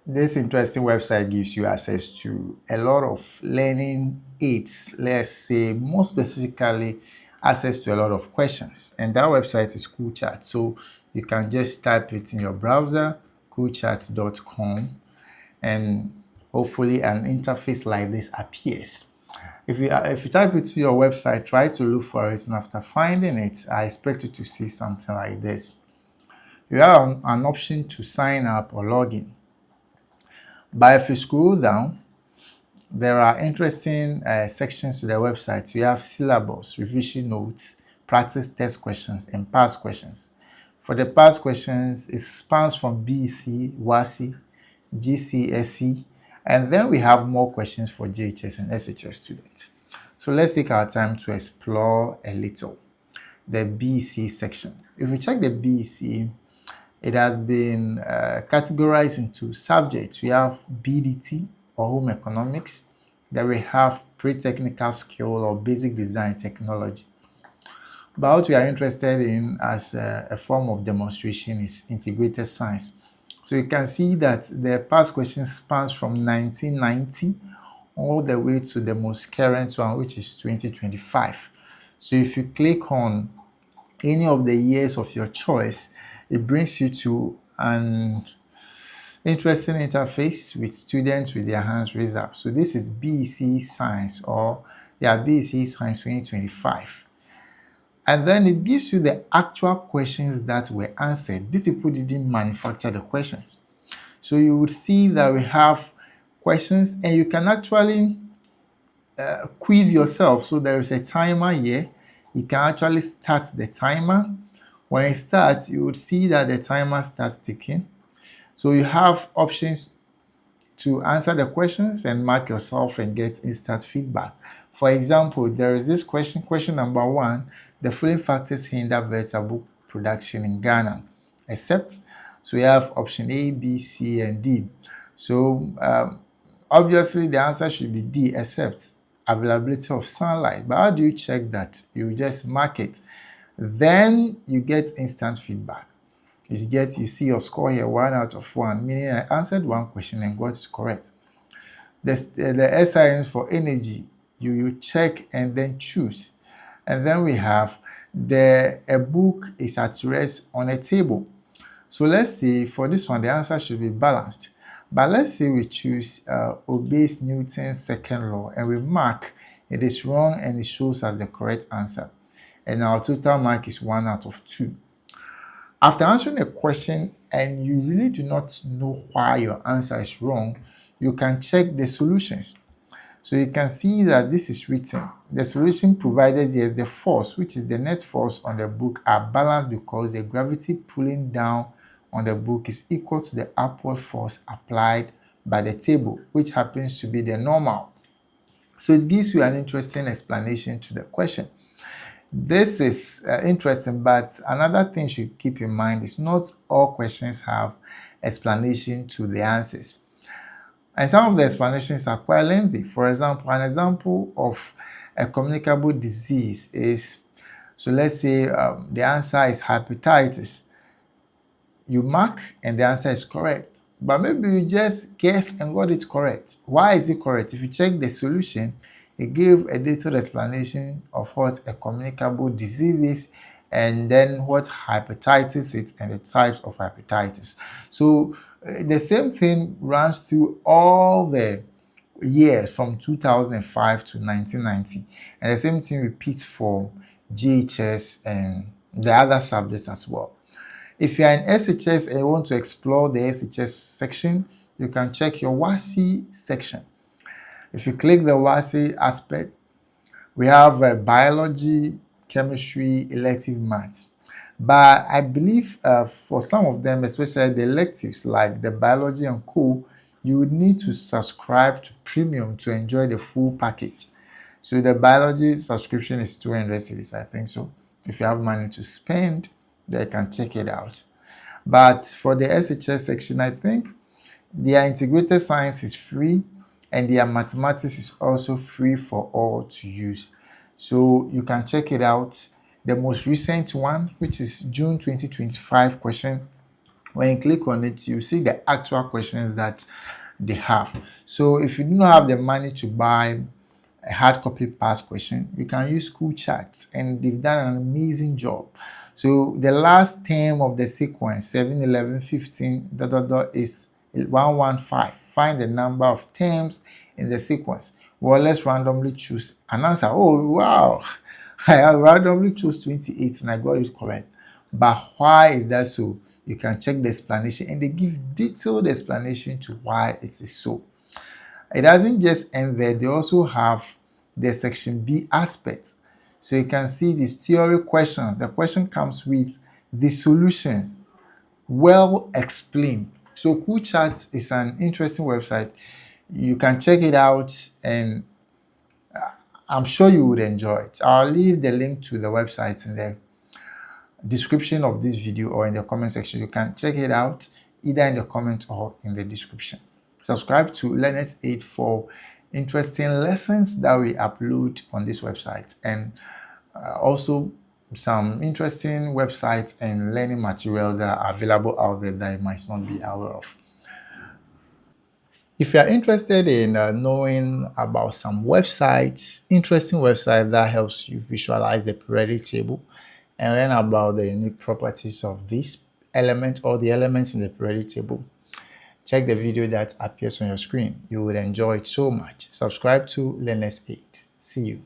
This interesting website gives you access to a lot of learning aids, let's say more specifically access to a lot of questions, and that website is kuulChats. So you can just type it in your browser, kuulchats.com, and hopefully an interface like this appears. If you type it to your website, try to look for it, and after finding it, I expect you to see something like this. You have an option to sign up or log in. But if you scroll down, there are interesting sections to the website. We have syllabus, revision notes, practice test questions, and past questions. For the past questions, it spans from BEC, WASI, GCSE, and then we have more questions for JHS and SHS students. So let's take our time to explore a little the BEC section. If we check the BEC, it has been categorized into subjects. We have BDT or home economics. Then we have pre-technical skill or basic design technology. But what we are interested in as a form of demonstration is integrated science. So you can see that the past question spans from 1990 all the way to the most current one, which is 2025. So if you click on any of the years of your choice, it brings you to an interesting interface with students with their hands raised up. So this is BEC Science BEC Science 2025. And then it gives you the actual questions that were answered. These people didn't manufacture the questions. So you would see that we have questions and you can actually quiz yourself. So there is a timer here. You can actually start the timer. When it starts, you would see that the timer starts ticking. So you have options to answer the questions and mark yourself and get instant feedback. For example, there is this question number 1, the following factors hinder vegetable production in Ghana, except. So we have option A, B, C, and D. So obviously the answer should be D, except availability of sunlight. But how do you check that? You just mark it. Then you get instant feedback. You see your score here, 1 out of 1, meaning I answered one question and got it correct. The SINs for energy, you check and then choose. And then we have a book is at rest on a table. So let's say for this one, the answer should be balanced. But let's say we choose obeys Newton's second law and we mark it is wrong and it shows as the correct answer. And our total mark is 1 out of 2. After answering a question and you really do not know why your answer is wrong, you can check the solutions. So you can see that this is written. The solution provided here is the force, which is the net force on the book, are balanced because the gravity pulling down on the book is equal to the upward force applied by the table, which happens to be the normal. So it gives you an interesting explanation to the question. This is interesting, but another thing you should keep in mind is not all questions have explanation to the answers. And some of the explanations are quite lengthy. For example, an example of a communicable disease is, so let's say the answer is hepatitis. You mark and the answer is correct. But maybe you just guessed and got it correct. Why is it correct? If you check the solution, it gave a detailed explanation of what a communicable disease is and then what hepatitis is and the types of hepatitis. So the same thing runs through all the years from 2005 to 1990. And the same thing repeats for GHS and the other subjects as well. If you are in SHS and you want to explore the SHS section, you can check your WASI section. If you click the WASI aspect, we have biology, chemistry, elective maths. But I believe for some of them, especially the electives like the biology and co, you would need to subscribe to premium to enjoy the full package. So the biology subscription is 200 cedis, I think so. If you have money to spend, they can check it out. But for the SHS section, I think their integrated science is free and their mathematics is also free for all to use. So you can check it out. The most recent one, which is June 2025 question, When you click on it, you see the actual questions that they have. So if you do not have the money to buy a hard copy past question, you can use kuulChats, and they've done an amazing job. So the last term of the sequence 7, 11, 15 dot dot dot is 115. Find the number of terms in the sequence. Well, let's randomly choose an answer. Oh wow, I randomly chose 28 and I got it correct. But why is that so? You can check the explanation, and they give detailed explanation to why it is so. It doesn't just end there, they also have the section B aspect. So you can see these theory questions. The question comes with the solutions, well explained. So kuulChat is an interesting website. You can check it out, and I'm sure you would enjoy it. I'll leave the link to the website in the description of this video or in the comment section. You can check it out either in the comment or in the description. Subscribe to Learners Aid for interesting lessons that we upload on this website, and also some interesting websites and learning materials that are available out there that you might not be aware of. If you are interested in knowing about some websites, interesting website that helps you visualize the periodic table and learn about the unique properties of this element or the elements in the periodic table, check the video that appears on your screen. You will enjoy it so much. Subscribe to Learners Aid. See you.